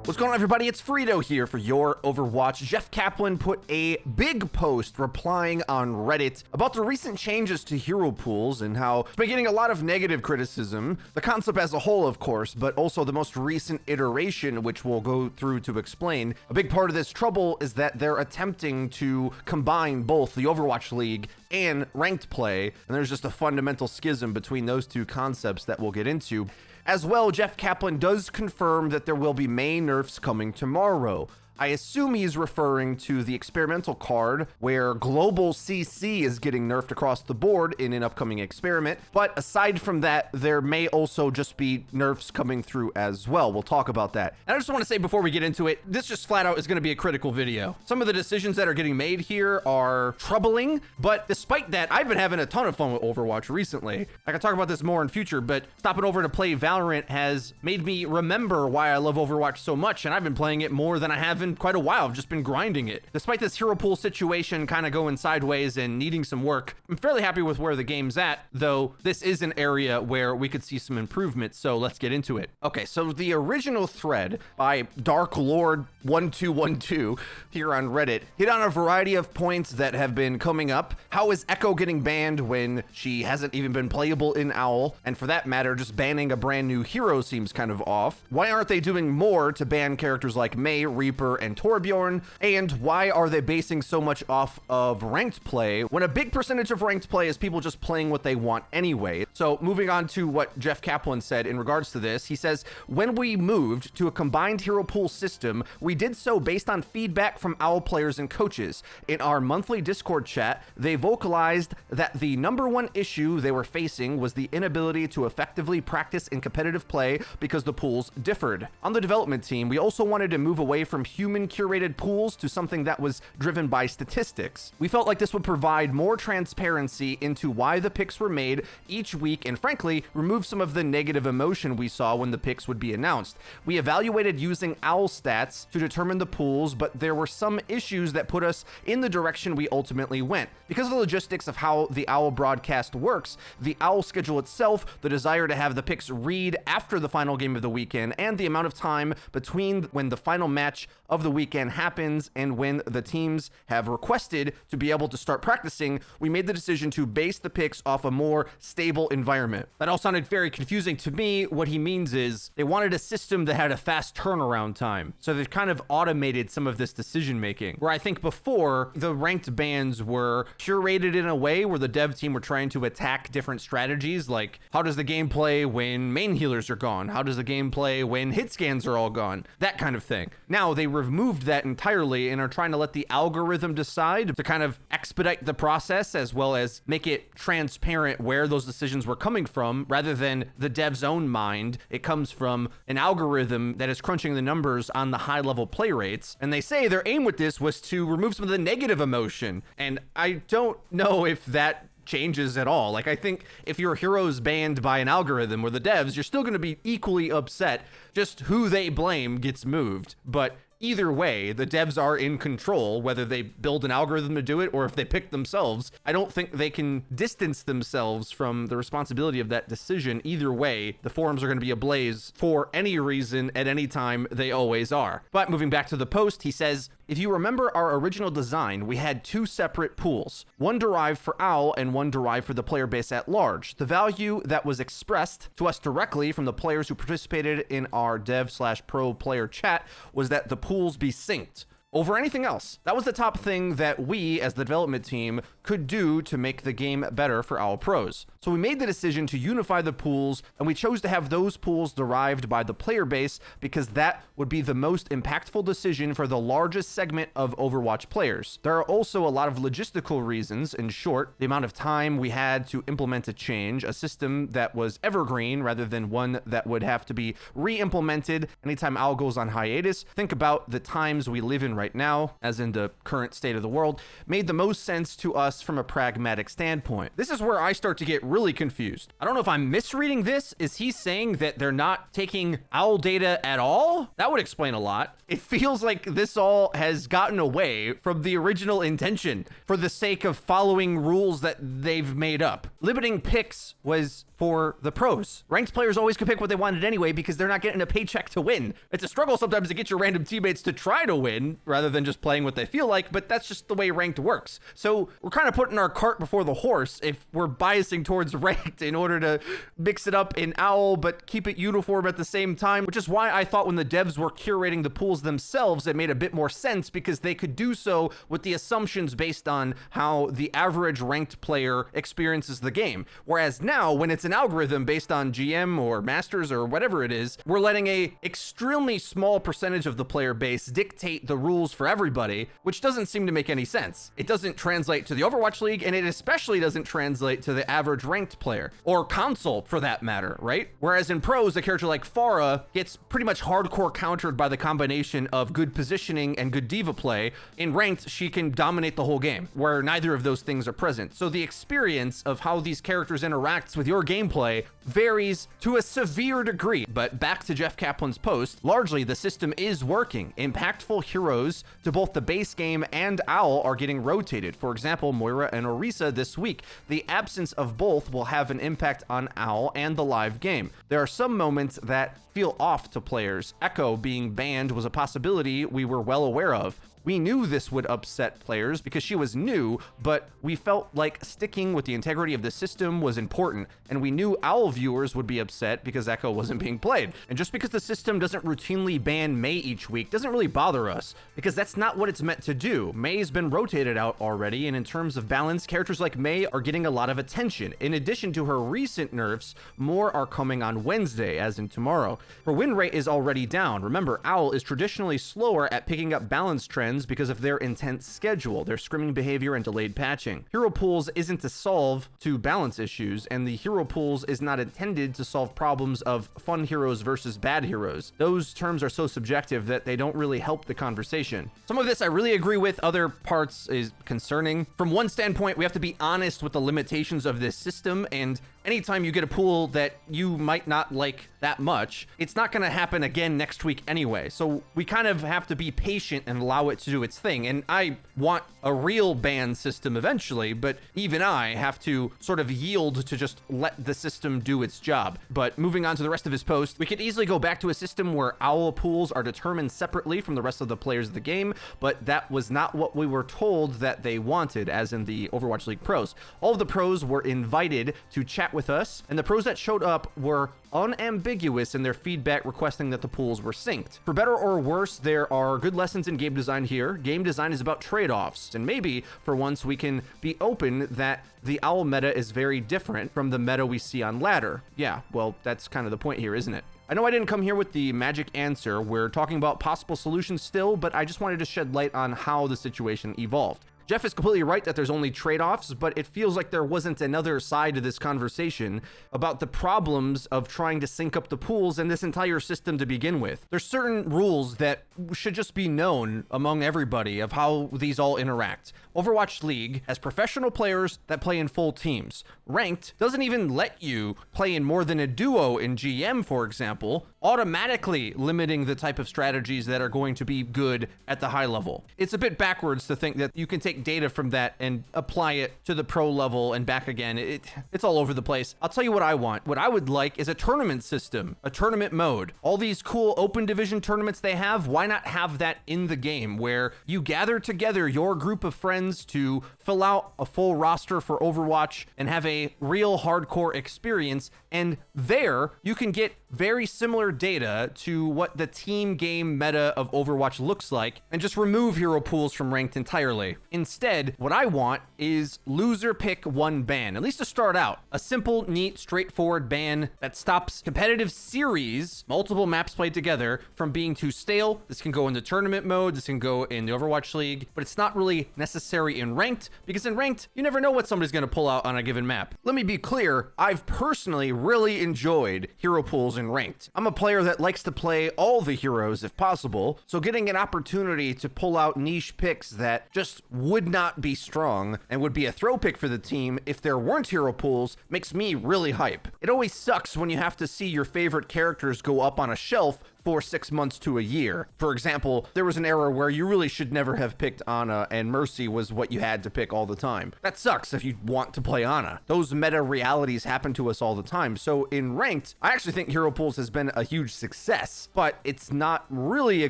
What's going on, everybody? It's Frito here for Your Overwatch. Jeff Kaplan put a big post replying on Reddit about the recent changes to hero pools and how it's been getting a lot of negative criticism. The concept as a whole, of course, but also the most recent iteration, which we'll go through to explain. A big part of this trouble is that they're attempting to combine both the Overwatch League and ranked play, and there's just a fundamental schism between those two concepts that we'll get into. As well, Jeff Kaplan does confirm that there will be May nerfs coming tomorrow. I assume he's referring to the experimental card where global CC is getting nerfed across the board in an upcoming experiment. But aside from that, there may also just be nerfs coming through as well. We'll talk about that. And I just want to say before we get into it, this just flat out is going to be a critical video. Some of the decisions that are getting made here are troubling, but despite that, I've been having a ton of fun with Overwatch recently. I can talk about this more in future, but stopping over to play Valorant has made me remember why I love Overwatch so much, and I've been playing it more than I have in quite a while. I've just been grinding it. Despite this hero pool situation kind of going sideways and needing some work, I'm fairly happy with where the game's at, though this is an area where we could see some improvement, so let's get into it. Okay, so the original thread by Dark Lord 1212 here on Reddit hit on a variety of points that have been coming up. How is Echo getting banned when she hasn't even been playable in Owl? And for that matter, just banning a brand new hero seems kind of off. Why aren't they doing more to ban characters like Mei, Reaper, and Torbjorn? And why are they basing so much off of ranked play when a big percentage of ranked play is people just playing what they want anyway? So moving on to what Jeff Kaplan said in regards to this, he says, when we moved to a combined hero pool system, we did so based on feedback from Owl players and coaches. In our monthly Discord chat, they vocalized that the number one issue they were facing was the inability to effectively practice in competitive play because the pools differed. On the development team, we also wanted to move away from human curated pools to something that was driven by statistics. We felt like this would provide more transparency into why the picks were made each week and frankly, remove some of the negative emotion we saw when the picks would be announced. We evaluated using Owl stats to determine the pools, but there were some issues that put us in the direction we ultimately went. Because of the logistics of how the Owl broadcast works, the Owl schedule itself, the desire to have the picks read after the final game of the weekend, and the amount of time between when the final match of the weekend happens and when the teams have requested to be able to start practicing, we made the decision to base the picks off a more stable environment. That all sounded very confusing to me. What he means is they wanted a system that had a fast turnaround time. So they've kind of automated some of this decision making, where I think before the ranked bans were curated in a way where the dev team were trying to attack different strategies, like how does the game play when main healers are gone? How does the game play when hit scans are all gone? That kind of thing. Now they removed that entirely and are trying to let the algorithm decide to kind of expedite the process as well as make it transparent where those decisions were coming from rather than the dev's own mind. It comes from an algorithm that is crunching the numbers on the high level play rates. And they say their aim with this was to remove some of the negative emotion. And I don't know if that changes at all. Like, I think if your hero's banned by an algorithm or the devs, you're still going to be equally upset. Just who they blame gets moved. But either way, the devs are in control, whether they build an algorithm to do it or if they pick themselves. I don't think they can distance themselves from the responsibility of that decision. Either way, the forums are going to be ablaze for any reason at any time. They always are. But moving back to the post, he says, if you remember our original design, we had two separate pools, one derived for Owl and one derived for the player base at large. The value that was expressed to us directly from the players who participated in our dev/pro player chat was that the pools be synced over anything else. That was the top thing that we, as the development team, could do to make the game better for Owl pros. So we made the decision to unify the pools, and we chose to have those pools derived by the player base because that would be the most impactful decision for the largest segment of Overwatch players. There are also a lot of logistical reasons. In short, the amount of time we had to implement a change, a system that was evergreen rather than one that would have to be re-implemented anytime Owl goes on hiatus. Think about the times we live in right now, as in the current state of the world, made the most sense to us from a pragmatic standpoint. This is where I start to get really confused. I don't know if I'm misreading this. Is he saying that they're not taking Owl data at all? That would explain a lot. It feels like this all has gotten away from the original intention for the sake of following rules that they've made up. Limiting picks was for the pros. Ranked players always can pick what they wanted anyway because they're not getting a paycheck to win. It's a struggle sometimes to get your random teammates to try to win rather than just playing what they feel like, but that's just the way ranked works. So we're kind of putting our cart before the horse if we're biasing towards ranked in order to mix it up in OWL but keep it uniform at the same time, which is why I thought when the devs were curating the pools themselves, it made a bit more sense because they could do so with the assumptions based on how the average ranked player experiences the game. Whereas now, when it's an algorithm based on GM or Masters or whatever it is, we're letting a extremely small percentage of the player base dictate the rules for everybody, which doesn't seem to make any sense. It doesn't translate to the Overwatch League, and it especially doesn't translate to the average ranked player, or console for that matter, right? Whereas in pros, a character like Pharah gets pretty much hardcore countered by the combination of good positioning and good diva play. In ranked, she can dominate the whole game, where neither of those things are present. So the experience of how these characters interact with your gameplay varies to a severe degree. But back to Jeff Kaplan's post, largely the system is working. Impactful heroes to both the base game and OWL are getting rotated. For example, Moira and Orisa this week. The absence of both will have an impact on OWL and the live game. There are some moments that feel off to players. Echo being banned was a possibility we were well aware of. We knew this would upset players because she was new, but we felt like sticking with the integrity of the system was important, and we knew OWL viewers would be upset because Echo wasn't being played. And just because the system doesn't routinely ban Mei each week doesn't really bother us, because that's not what it's meant to do. Mei's been rotated out already, and in terms of balance, characters like Mei are getting a lot of attention. In addition to her recent nerfs, more are coming on Wednesday, as in tomorrow. Her win rate is already down. Remember, OWL is traditionally slower at picking up balance trends because of their intense schedule, their scrimming behavior, and delayed patching. Hero pools isn't to solve to balance issues, and the hero pools is not intended to solve problems of fun heroes versus bad heroes. Those terms are so subjective that they don't really help the conversation. Some of this I really agree with, other parts is concerning. From one standpoint, we have to be honest with the limitations of this system, and anytime you get a pool that you might not like that much, it's not going to happen again next week anyway. So we kind of have to be patient and allow it to do its thing. And I want a real ban system eventually, but even I have to sort of yield to just let the system do its job. But moving on to the rest of his post, we could easily go back to a system where OWL pools are determined separately from the rest of the players of the game, but that was not what we were told that they wanted, as in the Overwatch League pros. All of the pros were invited to chat with us, and the pros that showed up were unambiguous in their feedback requesting that the pools were synced. For better or worse, there are good lessons in game design here. Game design is about trade-offs, and maybe for once we can be open that the OWL meta is very different from the meta we see on ladder. Yeah, well, that's kind of the point here, isn't it? I know I didn't come here with the magic answer. We're talking about possible solutions still, but I just wanted to shed light on how the situation evolved. Jeff is completely right that there's only trade-offs, but it feels like there wasn't another side to this conversation about the problems of trying to sync up the pools and this entire system to begin with. There's certain rules that should just be known among everybody of how these all interact. Overwatch League has professional players that play in full teams. Ranked doesn't even let you play in more than a duo in GM, for example, automatically limiting the type of strategies that are going to be good at the high level. It's a bit backwards to think that you can take data from that and apply it to the pro level and back again. It's all over the place. I'll tell you what I want. What I would like is a tournament system, a tournament mode. All these cool open division tournaments they have, why not have that in the game where you gather together your group of friends to fill out a full roster for Overwatch and have a real hardcore experience, and there you can get very similar data to what the team game meta of Overwatch looks like and just remove hero pools from ranked entirely. Instead, what I want is loser pick one ban, at least to start out. A simple, neat, straightforward ban that stops competitive series, multiple maps played together, from being too stale. This can go into tournament mode, this can go in the Overwatch League, but it's not really necessary in ranked, because in ranked, you never know what somebody's going to pull out on a given map. Let me be clear, I've personally really enjoyed hero pools in ranked. I'm a player that likes to play all the heroes if possible, so getting an opportunity to pull out niche picks that just would not be strong and would be a throw pick for the team if there weren't hero pools makes me really hype. It always sucks when you have to see your favorite characters go up on a shelf for 6 months to a year. For example, there was an era where you really should never have picked Ana and Mercy was what you had to pick all the time. That sucks if you want to play Ana. Those meta realities happen to us all the time. So in ranked, I actually think Hero Pools has been a huge success, but it's not really a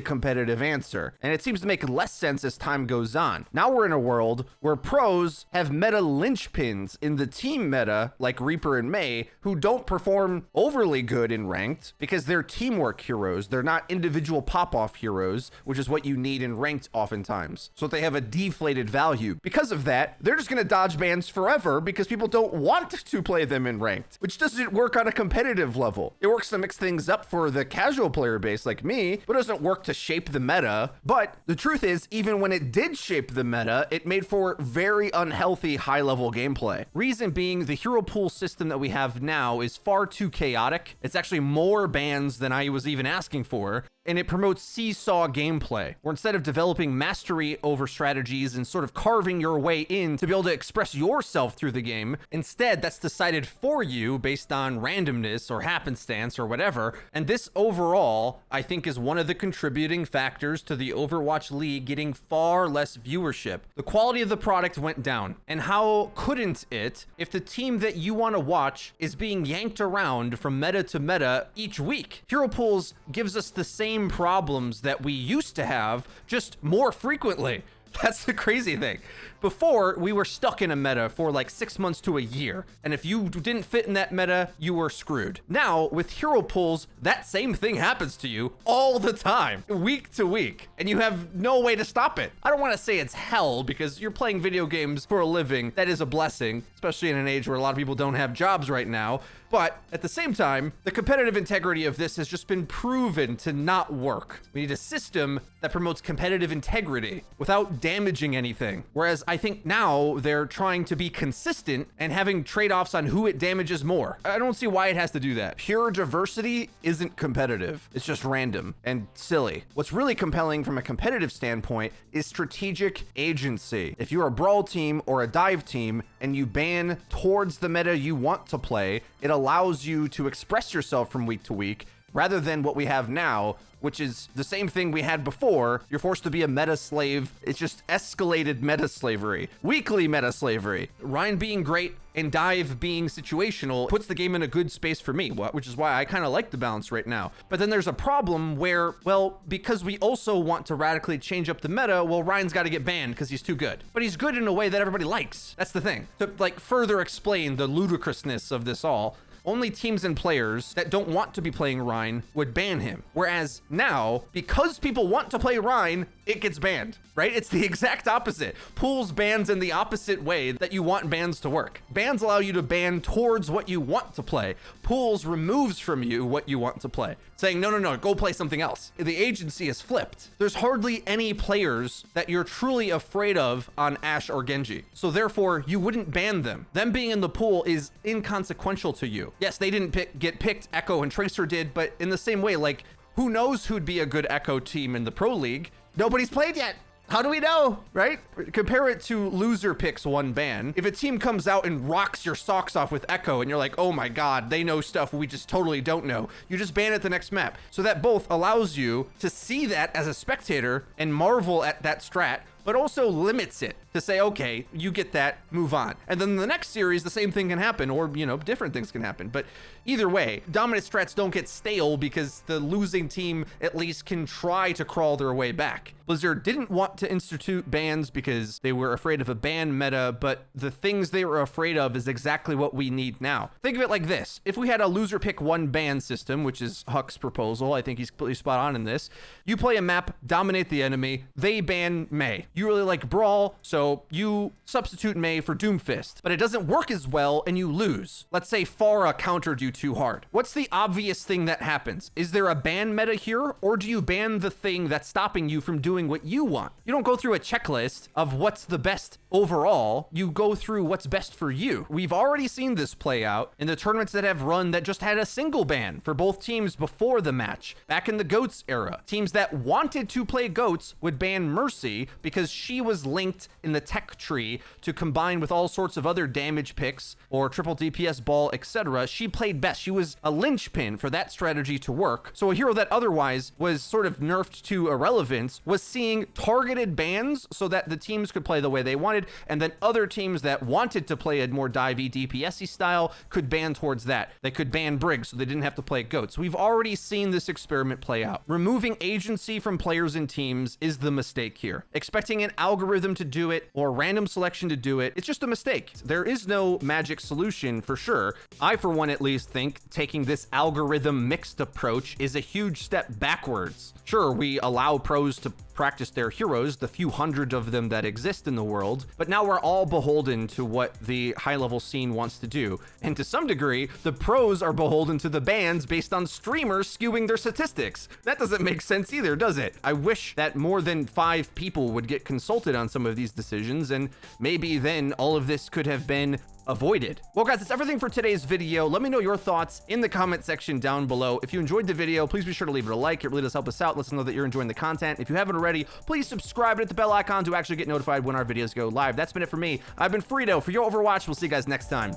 competitive answer. And it seems to make less sense as time goes on. Now we're in a world where pros have meta linchpins in the team meta, like Reaper and Mei, who don't perform overly good in ranked because they're teamwork heroes. They're not individual pop-off heroes, which is what you need in ranked oftentimes. So they have a deflated value. Because of that, they're just gonna dodge bans forever because people don't want to play them in ranked, which doesn't work on a competitive level. It works to mix things up for the casual player base like me, but it doesn't work to shape the meta. But the truth is, even when it did shape the meta, it made for very unhealthy high-level gameplay. Reason being, the hero pool system that we have now is far too chaotic. It's actually more bans than I was even asking for. And it promotes seesaw gameplay, where instead of developing mastery over strategies and sort of carving your way in to be able to express yourself through the game, instead that's decided for you based on randomness or happenstance or whatever. And this overall, I think, is one of the contributing factors to the Overwatch League getting far less viewership. The quality of the product went down. And how couldn't it if the team that you want to watch is being yanked around from meta to meta each week? Hero Pools gives us the same problems that we used to have, just more frequently. That's the crazy thing. Before, we were stuck in a meta for like 6 months to a year, and if you didn't fit in that meta, you were screwed. Now, with hero pools, that same thing happens to you all the time, week to week, and you have no way to stop it. I don't want to say it's hell, because you're playing video games for a living. That is a blessing, especially in an age where a lot of people don't have jobs right now. But at the same time, the competitive integrity of this has just been proven to not work. We need a system that promotes competitive integrity without damaging anything. Whereas I think now they're trying to be consistent and having trade-offs on who it damages more. I don't see why it has to do that. Pure diversity isn't competitive. It's just random and silly. What's really compelling from a competitive standpoint is strategic agency. If you're a brawl team or a dive team and you ban towards the meta you want to play, it allows you to express yourself from week to week rather than what we have now, which is the same thing we had before. You're forced to be a meta slave. It's just escalated meta slavery, weekly meta slavery. Ryan being great and dive being situational puts the game in a good space for me, which is why I kind of like the balance right now. But then there's a problem where, well, because we also want to radically change up the meta, well, Ryan's got to get banned because he's too good. But he's good in a way that everybody likes. That's the thing. To like further explain the ludicrousness of this all, only teams and players that don't want to be playing Ryan would ban him. Whereas now, because people want to play Ryan, it gets banned, right? It's the exact opposite. Pools bans in the opposite way that you want bans to work. Bans allow you to ban towards what you want to play. Pools removes from you what you want to play, saying, no, go play something else. The agency is flipped. There's hardly any players that you're truly afraid of on Ashe or Genji. So therefore, you wouldn't ban them. Them being in the pool is inconsequential to you. Yes, they didn't get picked, Echo and Tracer did, but in the same way, like, who knows who'd be a good Echo team in the Pro League? Nobody's played yet. How do we know, right? Compare it to loser picks one ban. If a team comes out and rocks your socks off with Echo and you're like, oh my God, they know stuff we just totally don't know, you just ban it the next map. So that both allows you to see that as a spectator and marvel at that strat, but also limits it to say, okay, you get that, move on. And then the next series, the same thing can happen, or, you know, different things can happen. But either way, dominant strats don't get stale because the losing team at least can try to crawl their way back. Blizzard didn't want to institute bans because they were afraid of a ban meta, but the things they were afraid of is exactly what we need now. Think of it like this. If we had a loser pick one ban system, which is Huck's proposal, I think he's completely spot on in this. You play a map, dominate the enemy, they ban Mei. You really like Brawl, so you substitute Mei for Doomfist, but it doesn't work as well and you lose. Let's say Pharah countered you too hard. What's the obvious thing that happens? Is there a ban meta here, or do you ban the thing that's stopping you from doing what you want? You don't go through a checklist of what's the best overall, you go through what's best for you. We've already seen this play out in the tournaments that have run that just had a single ban for both teams before the match. Back in the GOATS era, teams that wanted to play GOATS would ban Mercy because she was linked in the tech tree to combine with all sorts of other damage picks or triple DPS ball, etc. She played best. She was a linchpin for that strategy to work. So a hero that otherwise was sort of nerfed to irrelevance was seeing targeted bans so that the teams could play the way they wanted, and then other teams that wanted to play a more divey DPS-y style could ban towards that. They could ban Briggs so they didn't have to play GOATs. We've already seen this experiment play out. Removing agency from players and teams is the mistake here. Expecting an algorithm to do it or random selection to do it, it's just a mistake. There is no magic solution for sure. I, for one, at least think taking this algorithm mixed approach is a huge step backwards. Sure, we allow pros to practice their heroes, the few hundred of them that exist in the world, but now we're all beholden to what the high-level scene wants to do. And to some degree, the pros are beholden to the bans based on streamers skewing their statistics. That doesn't make sense either, does it? I wish that more than 5 people would get consulted on some of these decisions, and maybe then all of this could have been avoided. Well, guys, that's everything for today's video. Let me know your thoughts in the comment section down below. If you enjoyed the video, please be sure to leave it a like. It really does help us out. Let us know that you're enjoying the content. If you haven't already, please subscribe and hit the bell icon to actually get notified when our videos go live. That's been it for me. I've been Frito for your Overwatch. We'll see you guys next time.